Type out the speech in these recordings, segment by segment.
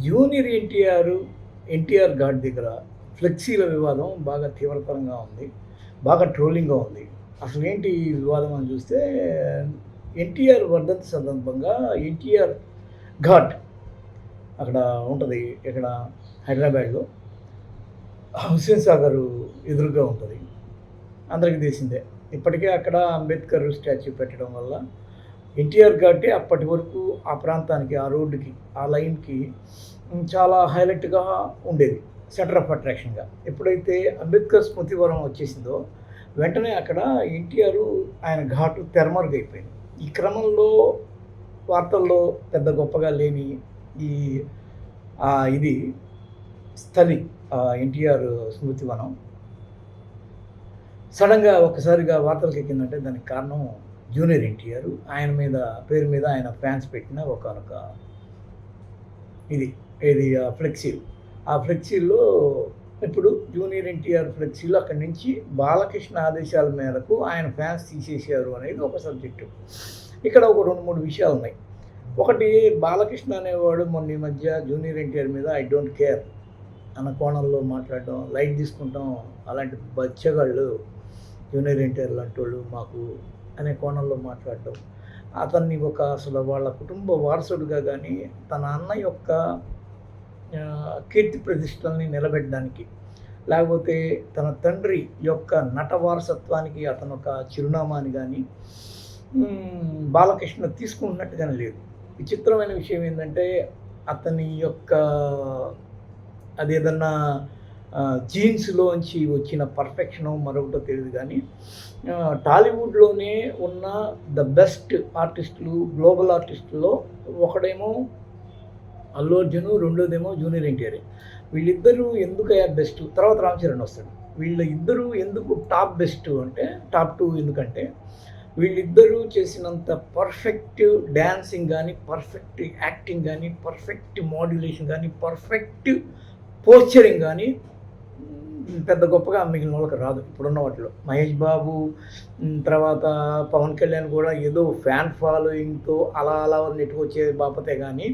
Junior NTR ghat దగ్గర ఫ్లెక్సీల వివాదం బాగా తీవ్రతరంగా ఉంది. బాగా ట్రోలింగ్‌గా ఉంది. అసలేంటి ఈ వివాదం అని చూస్తే ఎన్టీఆర్ వర్ధంతి సందర్భంగా ఎన్టీఆర్ ఘాట్ అక్కడ ఉంటది. ఎక్కడ హైదరాబాద్‌లో హుస్సేన్ సాగర్ ఎదురుగా ఉంటది. అందరికీ తెలిసిందే. ఇప్పటికే అక్కడ అంబేద్కర్ స్టాచ్యూ పెట్టడం వల్ల ఎన్టీఆర్ ఘాటే అప్పటి వరకు ఆ ప్రాంతానికి, ఆ రోడ్డుకి, ఆ లైన్‌కి చాలా హైలైట్‌గా ఉండేది. సెంటర్ ఆఫ్ అట్రాక్షన్‌గా. ఎప్పుడైతే అంబేద్కర్ స్మృతివనం వచ్చేసిందో, వెంటనే అక్కడ ఎన్టీఆర్ ఆయన ఘాటు తెరమరుగైపోయింది. ఈ క్రమంలో వార్తల్లో పెద్ద గొప్పగా లేని ఈ ఇది స్థలి ఎన్టీఆర్ స్మృతివనం సడన్‌గా ఒక్కసారిగా వార్తలకెక్కిందంటే దానికి కారణం జూనియర్ ఎన్టీఆర్. ఆయన పేరు మీద ఆయన ఫ్యాన్స్ పెట్టిన ఒకానొక ఇది ఏది ఫ్లెక్సీలు. ఆ ఫ్లెక్సీల్లో ఇప్పుడు జూనియర్ ఎన్టీఆర్ ఫ్లెక్సీలు అక్కడి నుంచి బాలకృష్ణ ఆదేశాల మేరకు ఆయన ఫ్యాన్స్ తీసేశారు అనేది ఒక సబ్జెక్టు. ఇక్కడ ఒక 2, 3 విషయాలున్నాయి. ఒకటి, బాలకృష్ణ అనేవాడు మొన్న ఈ మధ్య జూనియర్ ఎన్టీఆర్ మీద ఐ డోంట్ కేర్ అన్న కోణంలో మాట్లాడడం, లైట్ తీసుకుంటాం, అలాంటి బచ్చగాళ్ళు జూనియర్ ఎన్టీఆర్ లాంటోళ్ళు మాకు అనే కోణంలో మాట్లాడడం, అతన్ని అసలు వాళ్ళ కుటుంబ వారసుడిగా కానీ తన అన్న యొక్క కీర్తి ప్రతిష్టల్ని నిలబెట్టడానికి, లేకపోతే తన తండ్రి యొక్క నట వారసత్వానికి అతను ఒక చిరునామాని కానీ బాలకృష్ణ తీసుకుంటున్నట్టుగానే లేదు. విచిత్రమైన విషయం ఏంటంటే అతని యొక్క అదేదన్నా జీన్స్‌లోంచి వచ్చిన పర్ఫెక్షనో మరొకటో తెలీదు కానీ టాలీవుడ్‌లోనే ఉన్న ద బెస్ట్ ఆర్టిస్టులు, గ్లోబల్ ఆర్టిస్టుల్లో ఒకడేమో అల్లు అర్జున్, రెండోదేమో జూనియర్ ఎన్టీఆర్. వీళ్ళిద్దరూ ఎందుకయ్యా బెస్ట్? తర్వాత రామ్ చరణ్ వస్తాడు. వీళ్ళిద్దరూ ఎందుకు టాప్ బెస్ట్ అంటే టాప్ 2 ఎందుకంటే వీళ్ళిద్దరూ చేసినంత పర్ఫెక్ట్ డాన్సింగ్ కానీ, పర్ఫెక్ట్ యాక్టింగ్ కానీ, పర్ఫెక్ట్ మాడ్యులేషన్ కానీ, పర్ఫెక్ట్ పోస్చరింగ్ కానీ పెద్ద గొప్పగా మిగిలిన వాళ్ళకి రాదు ఇప్పుడున్న వాటిలో. మహేష్ బాబు తర్వాత పవన్ కళ్యాణ్ కూడా ఏదో ఫ్యాన్ ఫాలోయింగ్‌తో అలా నెట్టుకొచ్చే బాపతే కానీ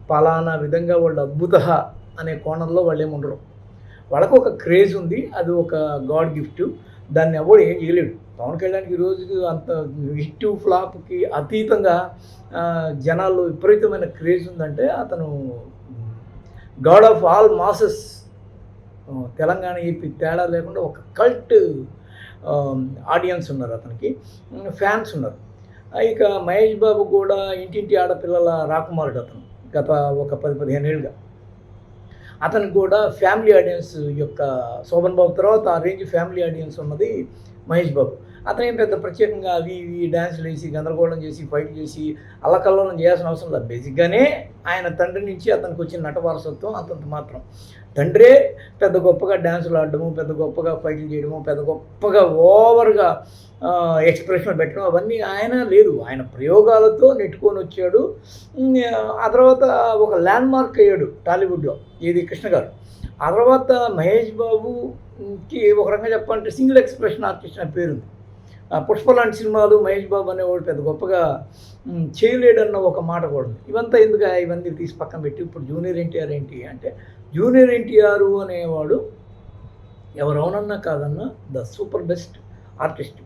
పలానా విధంగా వాళ్ళు అద్భుత అనే కోణంలో వాళ్ళేమి ఉండరు. వాళ్ళకు ఒక క్రేజ్ ఉంది. అది ఒక గాడ్ గిఫ్ట్. దాన్ని ఎవడు ఏం చేయలేడు. పవన్ కళ్యాణ్‌కి ఈ రోజుకి అంత హిట్ ఫ్లాప్‌కి అతీతంగా జనాల్లో విపరీతమైన క్రేజ్ ఉందంటే అతను God of all masses. Telangana, AP తేడా లేకుండా ఒక కల్ట్ ఆడియన్స్ ఉన్నారు అతనికి, ఫ్యాన్స్ ఉన్నారు. ఇక మహేష్ బాబు కూడా ఇంటింటి ఆడపిల్లల రాకుమారుడు అతను. గత ఒక 10-15 ఏళ్ళుగా అతనికి కూడా ఫ్యామిలీ ఆడియన్స్ యొక్క శోభన్ బాబు తర్వాత ఆ రేంజ్ ఫ్యామిలీ ఆడియన్స్ ఉన్నది మహేష్ బాబు. అతనేం పెద్ద ప్రత్యేకంగా అవి డాన్సులు వేసి గందరగోళం చేసి ఫైట్ చేసి అల్లకల్లోలం చేయాల్సిన అవసరం లేదు. బేసిక్గానే ఆయన తండ్రి నుంచి అతనికి వచ్చిన నట వారసత్వం అంతంత మాత్రం. తండ్రే పెద్ద గొప్పగా డ్యాన్సులు ఆడడము, పెద్ద గొప్పగా ఫైట్లు చేయడము, పెద్ద గొప్పగా ఓవర్గా ఎక్స్ప్రెషన్ పెట్టడం అవన్నీ ఆయన లేదు. ఆయన ప్రయోగాలతో నెట్టుకొని వచ్చాడు. ఆ తర్వాత ఒక ల్యాండ్ మార్క్ అయ్యాడు టాలీవుడ్లో, ఏది కృష్ణ గారు. ఆ తర్వాత మహేష్ బాబుకి ఒక రకంగా చెప్పాలంటే సింగిల్ ఎక్స్ప్రెషన్ ఆర్టిస్ట్ అనే పేరుంది. పుష్ప లాంటి సినిమాలు మహేష్ బాబు అనేవాడు పెద్ద గొప్పగా చేయలేడన్న ఒక మాట కూడా ఉంది. ఇవంతా ఎందుకు ఇవన్నీ తీసి పక్కన పెట్టి ఇప్పుడు జూనియర్ ఎన్టీఆర్ ఏంటి అంటే, జూనియర్ ఎన్టీఆర్ అనేవాడు ఎవరవునన్నా కాదన్నా ద సూపర్ బెస్ట్ ఆర్టిస్ట్.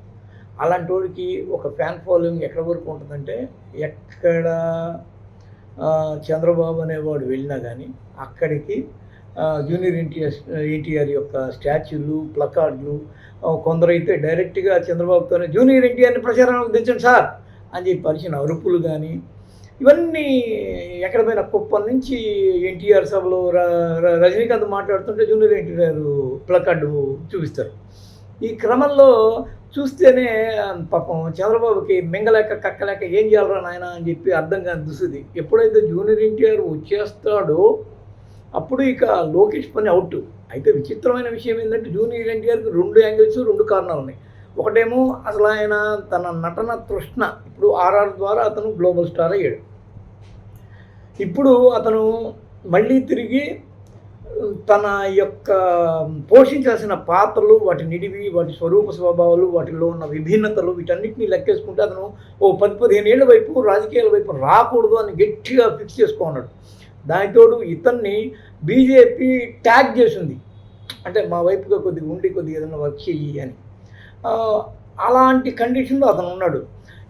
అలాంటి వాడికి ఒక ఫ్యాన్ ఫాలోయింగ్ ఎక్కడ వరకు ఉంటుందంటే, ఎక్కడ చంద్రబాబు అనేవాడు వెళ్ళినా కానీ అక్కడికి జూనియర్ ఎన్టీఆర్ యొక్క స్టాచ్యూలు, ప్లకార్డులు, కొందరైతే డైరెక్ట్గా చంద్రబాబుతోనే జూనియర్ ఎన్టీఆర్ని ప్రచారానికి దించండి సార్ అని చెప్పి అరిచిన అరుపులు కానీ ఇవన్నీ ఎక్కడ పోయిన కుప్పం నుంచి ఎన్టీఆర్ సభలో రజనీకాంత్ మాట్లాడుతుంటే జూనియర్ ఎన్టీఆర్ ప్లకార్డు చూపిస్తారు. ఈ క్రమంలో చూస్తేనే పాపం చంద్రబాబుకి మింగలేక కక్కలేక ఏం చేయాలరా నాయన అని చెప్పి అర్థం కాని దుస్థితి. ఎప్పుడైతే జూనియర్ ఎన్టీఆర్ వచ్చేస్తాడో అప్పుడు ఇక లోకేష్ పని అవుట్. అయితే విచిత్రమైన విషయం ఏంటంటే జూనియర్ ఎన్టీఆర్కి 2 యాంగిల్స్, 2 కారణాలు ఉన్నాయి. ఒకటేమో అసలు ఆయన తన నటన తృష్ణ, ఇప్పుడు ఆర్ఆర్ ద్వారా అతను గ్లోబల్ స్టార్ అయ్యాడు. ఇప్పుడు అతను మళ్ళీ తిరిగి తన యొక్క పోషించాల్సిన పాత్రలు, వాటి నిడివి, వాటి స్వరూప స్వభావాలు, వాటిలో ఉన్న విభిన్నతలు వీటన్నిటిని లెక్కేసుకుంటే అతను ఓ 10-15 ఏళ్ల వైపు రాజకీయాల వైపు రాకూడదు అని గట్టిగా ఫిక్స్ చేసుకున్నాడు. దానితోడు ఇతన్ని బీజేపీ ట్యాగ్ చేసింది, అంటే మా వైపుగా కొద్దిగా ఏదైనా వర్క్ చెయ్యి అని. అలాంటి కండిషన్లో అతను ఉన్నాడు.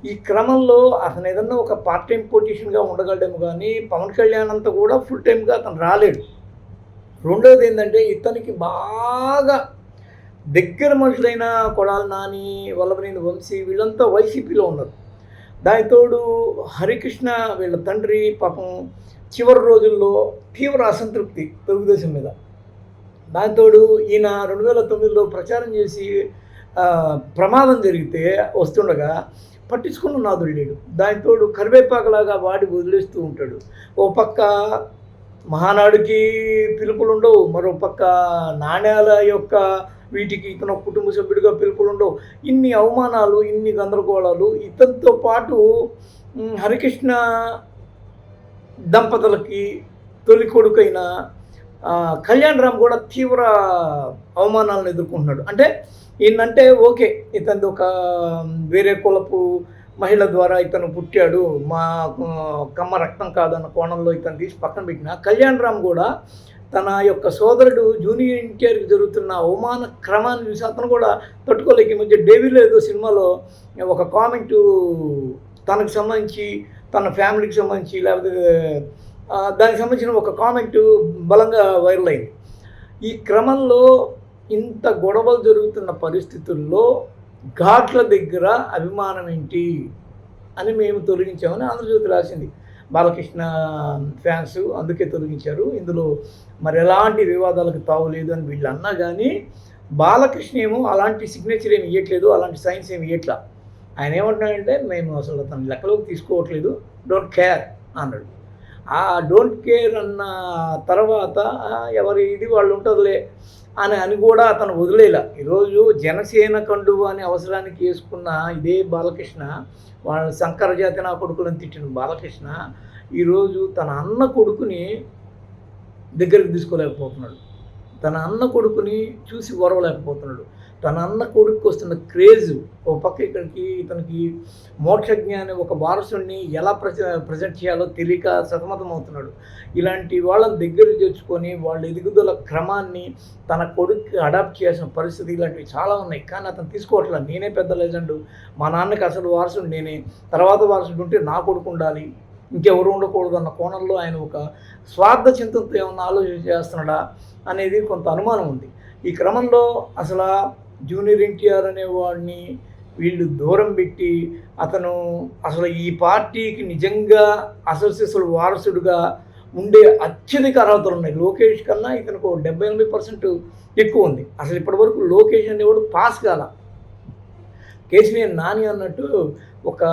ఈ క్రమంలో అతను ఏదన్నా ఒక పార్ట్ టైం పొజిషన్గా ఉండగలడేమో కానీ పవన్ కళ్యాణ్ అంతా కూడా ఫుల్ టైమ్గా అతను రాలేడు. రెండోది ఏంటంటే ఇతనికి బాగా దగ్గర మనుషులైన కొడాలి నాని, వల్లభనేని వంశీ వీళ్ళంతా వైసీపీలో ఉన్నారు. దానితోడు హరికృష్ణ వీళ్ళ తండ్రి పాపం చివరి రోజుల్లో తీవ్ర అసంతృప్తి తెలుగుదేశం మీద. దానితోడు ఈయన 2009లో ప్రచారం చేసి ప్రమాదం జరిగితే వస్తుండగా పట్టించుకున్న నాదుడు లేడు. దానితోడు కరివేపాకలాగా వాడి వదిలేస్తూ ఉంటాడు. ఓ పక్క మహానాడుకి పిలుపులు ఉండవు, మరో పక్క నాణ్యాల యొక్క వీటికి ఇతను కుటుంబ సభ్యుడిగా పిలుపులు ఉండవు. ఇన్ని అవమానాలు, ఇన్ని గందరగోళాలు. ఇతనితో పాటు హరికృష్ణ దంపతులకి తొలి కొడుకైన కళ్యాణ్ రామ్ కూడా తీవ్ర అవమానాలను ఎదుర్కొంటున్నాడు. అంటే ఏంటంటే ఓకే, ఇతను ఒక వేరే కులపు మహిళ ద్వారా ఇతను పుట్టాడు, మా కమ్మ రక్తం కాదన్న కోణంలో ఇతను తీసి పక్కన పెట్టిన కళ్యాణ్ రామ్ కూడా తన యొక్క సోదరుడు జూనియర్ ఎన్టీఆర్కి జరుగుతున్న అవమాన క్రమాన్ని చూసి అతను కూడా తట్టుకోలేక ఈ మధ్య డేవిల్ ఏదో సినిమాలో ఒక కామెంటు తనకు సంబంధించి, తన ఫ్యామిలీకి సంబంధించి, లేకపోతే దానికి సంబంధించిన ఒక కామెంటు బలంగా వైరల్ అయింది. ఈ క్రమంలో ఇంత గొడవలు జరుగుతున్న పరిస్థితుల్లో ఘాట్ల దగ్గర అభిమానం ఏంటి అని మేము తొలగించామని ఆంధ్రజ్యోతి రాసింది. బాలకృష్ణ ఫ్యాన్స్ అందుకే తొలగించారు, ఇందులో మరి ఎలాంటి వివాదాలకు తావు లేదు అని వీళ్ళు అన్నా కానీ బాలకృష్ణ ఏమో అలాంటి సిగ్నేచర్ ఏమి ఇవ్వట్లేదు, అలాంటి సైన్స్ ఏమి ఇవ్వట్లా. ఆయన ఏమంటున్నాడంటే మేము అసలు తన లెక్కలోకి తీసుకోవట్లేదు, డోంట్ కేర్ అన్నాడు. ఆ డోంట్ కేర్ అన్న తర్వాత ఎవరి ఇది వాళ్ళు ఉంటుందిలే అని కూడా అతను వదిలేలా. ఈరోజు జనసేన కండువ అనే అవసరానికి వేసుకున్న ఇదే బాలకృష్ణ, వాళ్ళ శంకర జాతి నా కొడుకులను తిట్టిన బాలకృష్ణ ఈరోజు తన అన్న కొడుకుని దగ్గరికి తీసుకోలేకపోతున్నాడు, తన అన్న కొడుకుని చూసి ఓరవలేకపోతున్నాడు. తన అన్న కొడుకు వస్తున్న క్రేజ్ ఒక పక్క ఇతనికి మోక్షజ్ఞ అనే ఒక వారసుడిని ఎలా ప్రజెంట్ చేయాలో తెలియక సతమతం అవుతున్నాడు. ఇలాంటి వాళ్ళని దగ్గర తెచ్చుకొని వాళ్ళ ఎదుగుదల క్రమాన్ని తన కొడుకు అడాప్ట్ చేయాల్సిన పరిస్థితి ఇలాంటివి చాలా ఉన్నాయి. కానీ అతను తీసుకోవట్లేదు. నేనే పెద్ద లెజెండు, మా నాన్నకి అసలు వారసుడు నేనే, తర్వాత వారసుడు ఉంటే నా కొడుకు ఉండాలి, ఇంకెవరు ఉండకూడదు అన్న కోణంలో ఆయన ఒక స్వార్థ చింతనతో ఏమన్నా ఆలోచన చేస్తున్నాడా అనేది కొంత అనుమానం ఉంది. ఈ క్రమంలో అసలు జూనియర్ ఎన్టీఆర్ అనేవాడిని వీళ్ళు దూరం పెట్టి అతను అసలు ఈ పార్టీకి నిజంగా అసలు వారసుడుగా ఉండే అత్యధిక అర్హతలు ఉన్నాయి. లోకేష్ కన్నా ఇతనికి 70-80% ఎక్కువ ఉంది. అసలు ఇప్పటివరకు లోకేష్ అనేవాడు పాస్ కాల. కేసీఆర్ నాని అన్నట్టు ఒక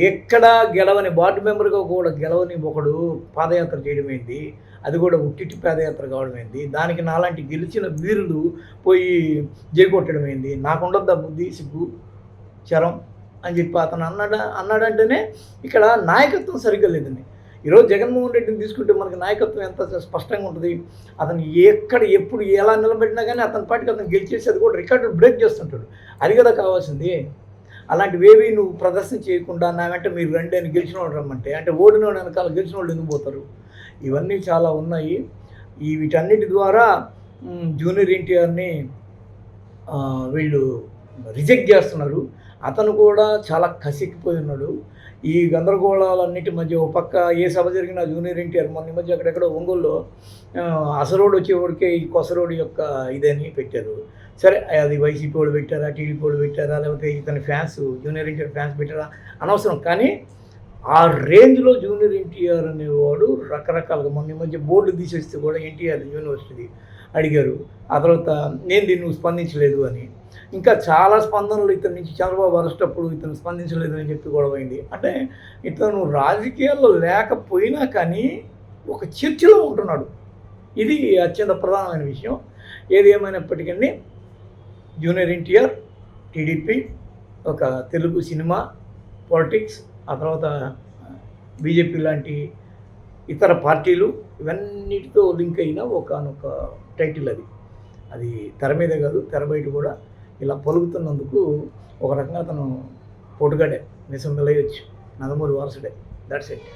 ఎక్కడ గెలవని వార్డు మెంబర్గా కూడా గెలవని ఒకడు పాదయాత్ర చేయడమైంది, అది కూడా ఉట్టిటి పాదయాత్ర కావడమైంది. దానికి నాలాంటి గెలిచిన వీరులు పోయి జైకొట్టడమైంది. నాకుండద్దా బుద్ధి, సిగ్గు, చరం అని చెప్పి అతను అన్నాడంటేనే ఇక్కడ నాయకత్వం సరిగ్గా లేదండి. ఈరోజు జగన్మోహన్ రెడ్డిని తీసుకుంటే మనకి నాయకత్వం ఎంత స్పష్టంగా ఉంటుంది. అతను ఎక్కడ ఎప్పుడు ఎలా నిలబెట్టినా కానీ అతని పాటికి అతను గెలిచేసి అది కూడా రికార్డు బ్రేక్ చేస్తుంటాడు. అది కదా కావాల్సింది. అలాంటివేవి నువ్వు ప్రదర్శన చేయకుండా నా వెంట మీరు రండి అని గెలిచిన వాళ్ళు రమ్మంటే, అంటే ఓడిన వాళ్ళు వెనకాల గెలిచిన వాళ్ళు ఎందుకు పోతారు? ఇవన్నీ చాలా ఉన్నాయి. వీటన్నిటి ద్వారా జూనియర్ ఎన్టీఆర్ని వీళ్ళు రిజెక్ట్ చేస్తున్నారు. అతను కూడా చాలా కసిక్కిపోయి ఉన్నాడు. ఈ గందరగోళాలన్నిటి మధ్య ఒక పక్క ఏ సభ జరిగినా జూనియర్ ఎన్టీఆర్ మొన్న మధ్య అక్కడెక్కడో ఒంగోలులో అసరోడు వచ్చేవాడికే ఈ కొసరోడు యొక్క ఇదని పెట్టారు. సరే, అది వైసీపీ వాళ్ళు పెట్టారా, టీడీపీ వాళ్ళు పెట్టారా, లేకపోతే ఇతని ఫ్యాన్స్ జూనియర్ ఎన్టీఆర్ ఫ్యాన్స్ పెట్టారా అనవసరం. కానీ ఆ రేంజ్లో జూనియర్ ఎన్టీఆర్ అనేవాడు రకరకాలుగా మొన్న మధ్య బోర్డు తీసేస్తే కూడా ఎన్టీఆర్ యూనివర్సిటీ అడిగారు. ఆ తర్వాత నేను దీన్ని స్పందించలేదు అని, ఇంకా చాలా స్పందనలు ఇతని నుంచి చంద్రబాబు అరెస్ట్ అప్పుడు ఇతను స్పందించలేదు అని చెప్పి గొడవైంది. అంటే ఇతను రాజకీయాల్లో లేకపోయినా కానీ ఒక చర్చలో ఉంటున్నాడు. ఇది అత్యంత ప్రధానమైన విషయం. ఏది ఏమైనప్పటికీ జూనియర్ ఎన్టీఆర్, టీడీపీ, ఒక తెలుగు సినిమా, పాలిటిక్స్, ఆ తర్వాత బీజేపీ లాంటి ఇతర పార్టీలు ఇవన్నిటితో లింక్ అయిన ఒకనొక టైటిల్ అది తెర మీద కాదు, తెర బయట కూడా ఇలా పలుకుతున్నందుకు ఒక రకంగా అతను పోటుగాడే, నిజం వెలయొచ్చు, నందమూరి వారసుడే. That's it.